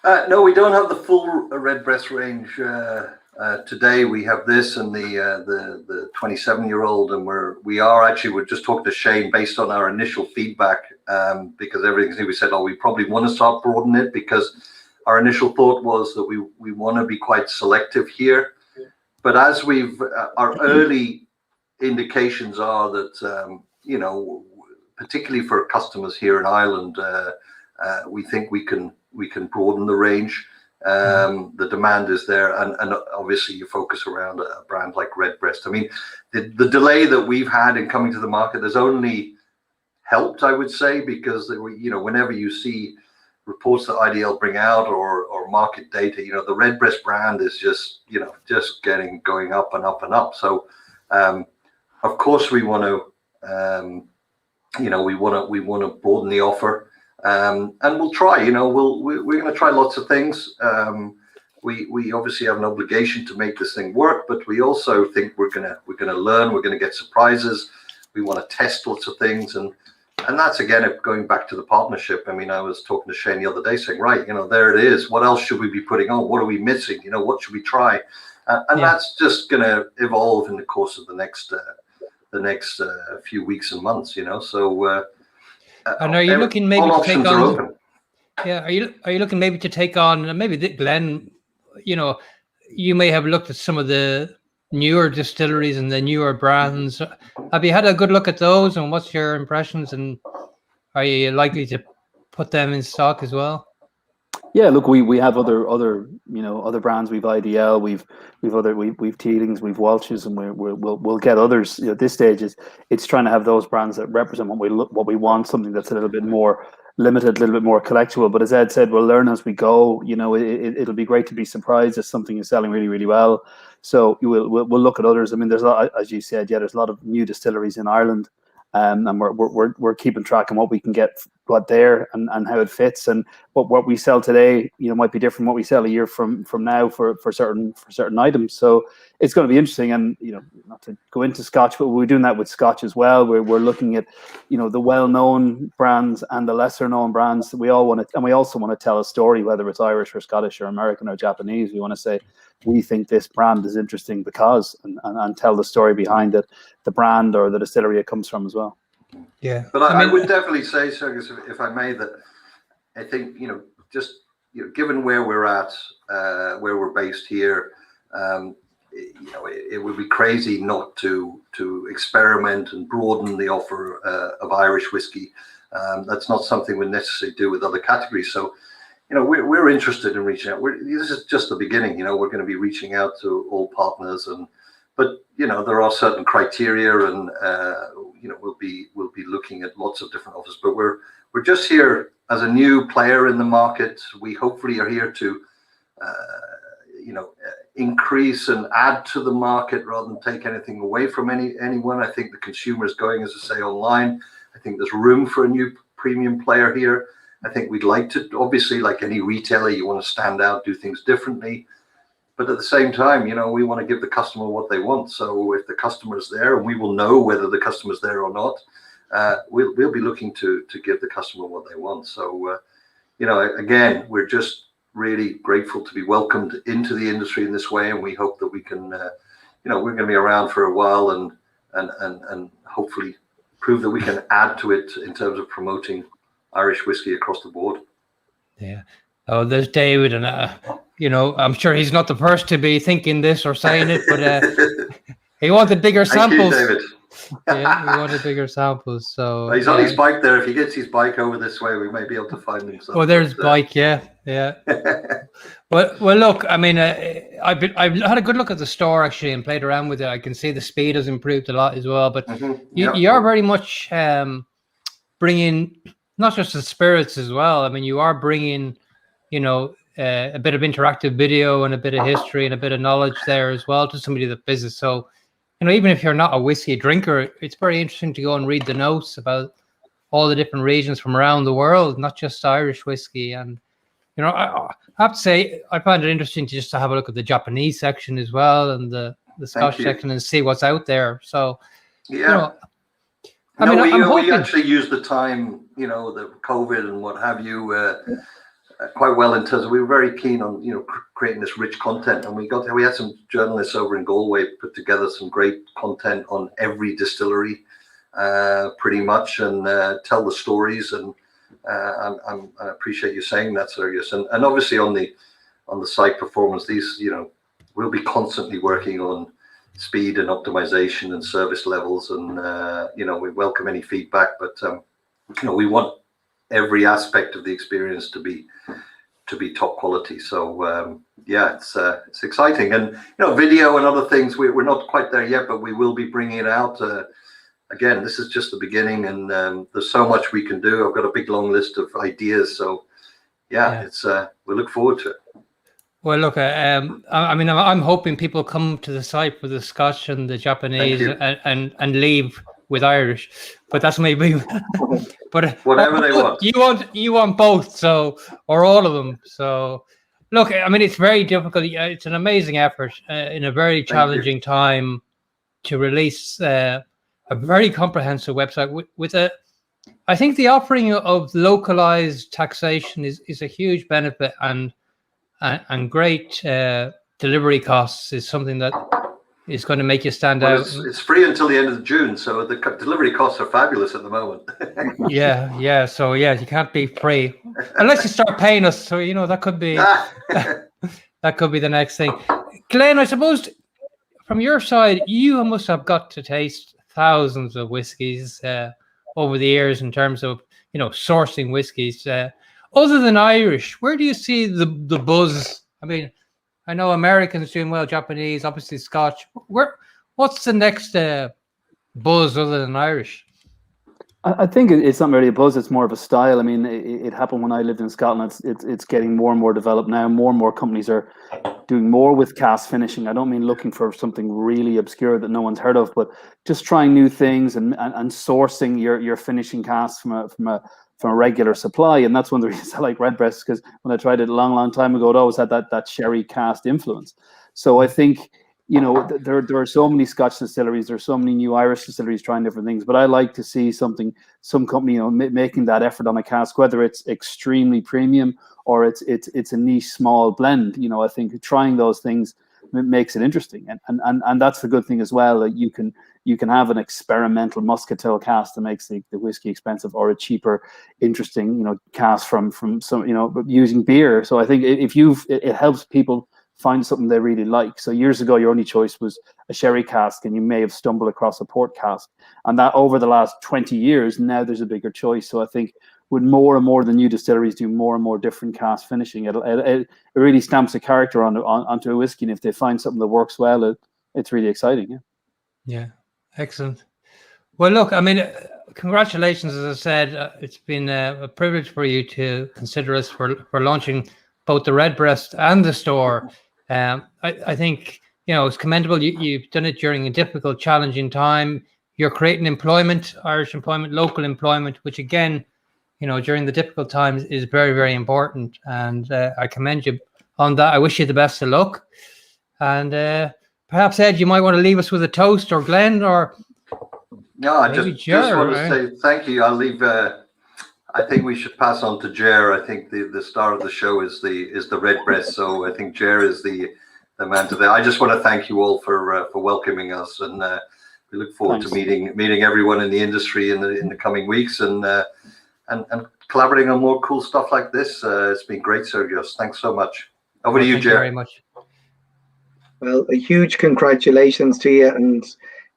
No, we don't have the full Redbreast range today we have this and the 27-year-old, and we're just talking to Shane based on our initial feedback, because everything we said, we probably want to start broadening it, because our initial thought was that we want to be quite selective here. But as our early indications are that, particularly for customers here in Ireland, we think we can broaden the range. The demand is there, and obviously you focus around a brand like Redbreast. I mean, the delay that we've had in coming to the market has only helped, I would say, because whenever you see reports that IDL bring out or market data, the Redbreast brand is just going up and up and up. So of course we want to we want to broaden the offer, and we'll try. We're going to try lots of things. We obviously have an obligation to make this thing work, but we also think we're gonna learn. We're gonna get surprises. We want to test lots of things, and that's again going back to the partnership. I mean, I was talking to Shane the other day, saying, right, there it is. What else should we be putting on? What are we missing? What should we try? And that's just going to evolve in the course of the next few weeks and months. So. And are you looking maybe all to take options are on? open. Yeah, are you looking maybe to take on maybe Glenn? You may have looked at some of the newer distilleries and the newer brands. Have you had a good look at those, and what's your impressions, and are you likely to put them in stock as well? Yeah, look, we have other brands. We've IDL, we've Teelings, we've Welch's, and we'll get others. At this stage, it's trying to have those brands that represent what we want, something that's a little bit more limited, a little bit more collectible. But as Ed said, we'll learn as we go. It'll be great to be surprised if something is selling really, really well. So we'll look at others. I mean, there's a lot, as you said, there's a lot of new distilleries in Ireland. And we're keeping track on what we can get, what there, and how it fits, and what we sell today, might be different from what we sell a year from now for certain items. So it's going to be interesting, and not to go into Scotch, but we're doing that with Scotch as well. We're looking at the well-known brands and the lesser-known brands that we all want to, and we also want to tell a story, whether it's Irish or Scottish or American or Japanese. We want to say we think this brand is interesting because, and tell the story behind it, the brand or the distillery it comes from as well. Yeah, but I would definitely say, Fergus, if I may, that I think given where we're at, where we're based here, it would be crazy not to experiment and broaden the offer of Irish whiskey. That's not something we necessarily do with other categories. So, we're interested in reaching out. This is just the beginning. We're going to be reaching out to all partners, but there are certain criteria, and we'll be looking at lots of different offers. But we're just here as a new player in the market. We hopefully are here to increase and add to the market rather than take anything away from anyone. I think the consumer is going, as I say, online. I think there's room for a new premium player here. I think we'd like to, obviously, like any retailer, you want to stand out, do things differently. But at the same time, we want to give the customer what they want. So if the customer's there, and we will know whether the customer's there or not, we'll be looking to give the customer what they want. So, again, we're just really grateful to be welcomed into the industry in this way, and we hope that we can, we're going to be around for a while, and hopefully prove that we can add to it in terms of promoting Irish whiskey across the board. Yeah. Oh, there's David, and I'm sure he's not the first to be thinking this or saying it, but he wanted bigger samples. Thank you, David. Yeah, he wanted bigger samples. So he's on his bike there. If he gets his bike over this way, we may be able to find him something. Oh, there's bike. Yeah. Well, look. I mean, I've had a good look at the store actually and played around with it. I can see the speed has improved a lot as well. But you are very much bringing not just the spirits as well. I mean, you are bringing, a bit of interactive video and a bit of history and a bit of knowledge there as well to somebody that business. So, even if you're not a whiskey drinker, it's very interesting to go and read the notes about all the different regions from around the world, not just Irish whiskey. And, I have to say, I find it interesting to have a look at the Japanese section as well, and the Scotch section, and see what's out there. So, yeah. I'm we hoping... actually used the time, the COVID and what have you, quite well in terms of, we were very keen on, creating this rich content, and we had some journalists over in Galway put together some great content on every distillery, pretty much, and tell the stories. And I appreciate you saying that, Sergius. And obviously on the site performance, these, we'll be constantly working on speed and optimization and service levels, and we welcome any feedback, but we want every aspect of the experience to be top quality. So it's exciting. And video and other things, we're not quite there yet, but we will be bringing it out. Again, this is just the beginning, and there's so much we can do. I've got a big long list of ideas, so it's we look forward to it. Well, look, I'm hoping people come to the site for the Scotch and the Japanese and leave with Irish, but that's maybe. But whatever they want. You want both, so, or all of them. So, look, it's very difficult. It's an amazing effort in a very challenging time to release a very comprehensive website with a. I think the offering of localized taxation is a huge benefit, and great delivery costs is something that is going to make you stand out. It's free until the end of June, so the delivery costs are fabulous at the moment. Yeah. So you can't be free unless you start paying us. So that could be that could be the next thing. Glenn, I suppose from your side, you must have got to taste thousands of whiskies over the years in terms of sourcing whiskies. Other than Irish, where do you see the buzz? I know Americans doing well, Japanese, obviously Scotch. What's the next buzz other than Irish? I think it's not really a buzz; it's more of a style. It happened when I lived in Scotland. It's getting more and more developed now. More and more companies are doing more with cask finishing. I don't mean looking for something really obscure that no one's heard of, but just trying new things and sourcing your finishing casks from a regular supply. And that's one of the reasons I like Redbreast, because when I tried it a long time ago, it always had that sherry cask influence. So I think, there are so many Scotch distilleries, there's so many new Irish distilleries trying different things, but I like to see some company, making that effort on a cask, whether it's extremely premium or it's a niche small blend. I think trying those things makes it interesting. And that's the good thing as well, that you can have an experimental muscatel cask that makes the whiskey expensive, or a cheaper, interesting, cask from some, using beer. So I think it helps people find something they really like. So years ago, your only choice was a sherry cask, and you may have stumbled across a port cask. And that over the last 20 years, now there's a bigger choice. So I think with more and more the new distilleries do more and more different cask finishing, it really stamps a character onto a whiskey. And if they find something that works well, it's really exciting. Yeah, excellent. Well, look, congratulations. As I said, it's been a privilege for you to consider us for launching both the Redbreast and the store. I think it's commendable. You've done it during a difficult, challenging time. You're creating employment, Irish employment, local employment, which again, during the difficult times is very, very important. And I commend you on that. I wish you the best of luck. And perhaps, Ed, you might want to leave us with a toast, or Glenn, or no, I just want to say thank you. I'll leave. I think we should pass on to Ger. I think the star of the show is the Redbreast. So I think Ger is the man to that. I just want to thank you all for welcoming us, and we look forward to meeting everyone in the industry in the coming weeks, and collaborating on more cool stuff like this. It's been great, Sergius. Thanks so much. Over to you, Ger. Thank you very much. Well, a huge congratulations to you, and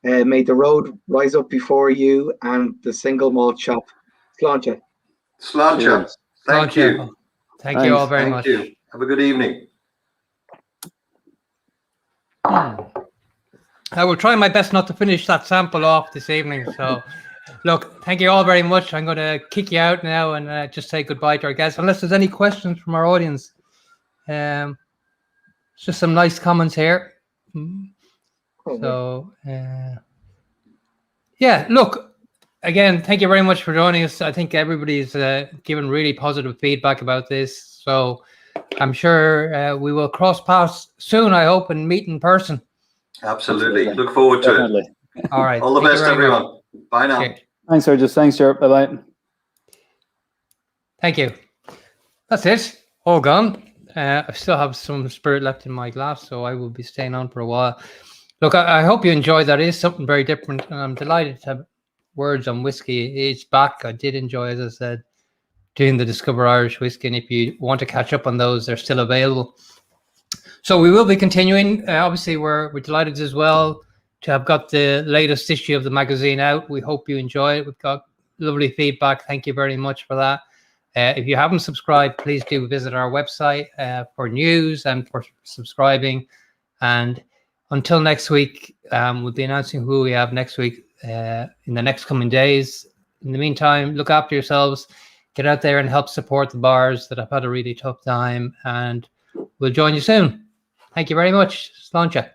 may the road rise up before you and the Single Malt Shop. Sláinte. Sláinte. Thank you. Thank you all very much. Thank you. Have a good evening. I will try my best not to finish that sample off this evening. So, look, thank you all very much. I'm going to kick you out now and just say goodbye to our guests, unless there's any questions from our audience. Just some nice comments here. So, look, again, thank you very much for joining us. I think everybody's given really positive feedback about this. So I'm sure we will cross paths soon, I hope, and meet in person. Absolutely. Look forward to it. All right. All the best, everyone. Much. Bye now. Okay. Thanks, Sergius. Thanks, Ger. Bye-bye. Thank you. That's it. all gone. I still have some spirit left in my glass, so I will be staying on for a while. Look, I hope you enjoyed that. It is something very different, and I'm delighted to have Words on Whiskey. It's back. I did enjoy, as I said, doing the Discover Irish Whiskey, and if you want to catch up on those, they're still available. So we will be continuing. Obviously, we're delighted as well to have got the latest issue of the magazine out. We hope you enjoy it. We've got lovely feedback. Thank you very much for that. If you haven't subscribed, please do visit our website for news and for subscribing. And until next week, we'll be announcing who we have next week in the next coming days. In the meantime, look after yourselves. Get out there and help support the bars that have had a really tough time. And we'll join you soon. Thank you very much. Sláinte.